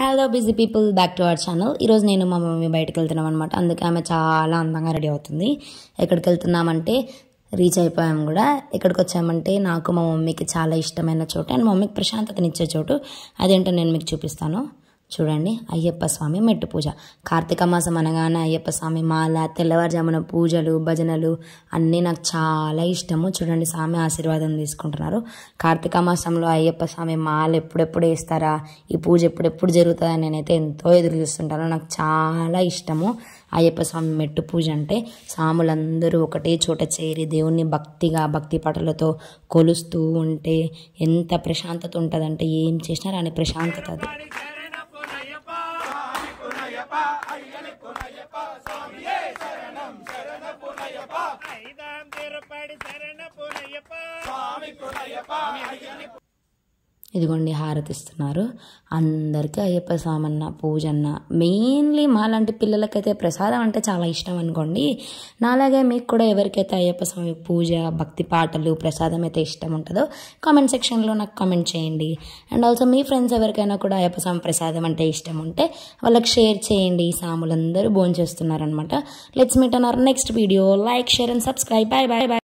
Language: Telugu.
Hello busy people, back to our channel. ఈరోజు నేను మా మమ్మీ బయటకు వెళ్తున్నాం అనమాట. అందుకే ఆమె చాలా అందంగా రెడీ అవుతుంది. ఎక్కడికి వెళ్తున్నామంటే రీచ్ అయిపోయాము కూడా. ఎక్కడికి వచ్చామంటే నాకు మా మమ్మీకి చాలా ఇష్టమైన చోటు అండ్ మమ్మీకి ప్రశాంతతనిచ్చే చోటు. అదేంటో నేను మీకు చూపిస్తాను. చూడండి, అయ్యప్ప స్వామి మెట్టు పూజ. కార్తీక మాసం అనగానే అయ్యప్ప స్వామి మాల, తెల్లవారుజామున పూజలు, భజనలు అన్నీ నాకు చాలా ఇష్టము. చూడండి, స్వామి ఆశీర్వాదం తీసుకుంటున్నారు. కార్తీక మాసంలో అయ్యప్ప స్వామి మాల ఎప్పుడెప్పుడు వేస్తారా, ఈ పూజ ఎప్పుడెప్పుడు జరుగుతుందా నేనైతే ఎంతో ఎదురు చూస్తుంటాను. నాకు చాలా ఇష్టము అయ్యప్ప స్వామి మెట్టు పూజ అంటే. స్వాములందరూ ఒకటే చోట చేరి దేవుణ్ణి భక్తిగా భక్తి పాటలతో కొలుస్తూ ఉంటే ఎంత ప్రశాంతత ఉంటుందంటే ఏం చేసినా రాని ప్రశాంతత అది. ఇదిగోండి, హారతిస్తున్నారు. అందరికీ అయ్యప్ప స్వామి అన్న పూజ అన్న, మెయిన్లీ మాలాంటి పిల్లలకైతే ప్రసాదం అంటే చాలా ఇష్టం అనుకోండి. నాలాగే మీకు కూడా ఎవరికైతే అయ్యప్ప స్వామి పూజ, భక్తి పాటలు, ప్రసాదం అయితే ఇష్టం ఉంటుందో కామెంట్ సెక్షన్లో నాకు కామెంట్ చేయండి. అండ్ ఆల్సో మీ ఫ్రెండ్స్ ఎవరికైనా కూడా అయ్యప్ప స్వామి ప్రసాదం అంటే ఇష్టం ఉంటే వాళ్ళకి షేర్ చేయండి. ఈ సాములందరూ భోంచేస్తున్నారనమాట. Let's meet on our next video. Like, share and subscribe. Bye bye bye.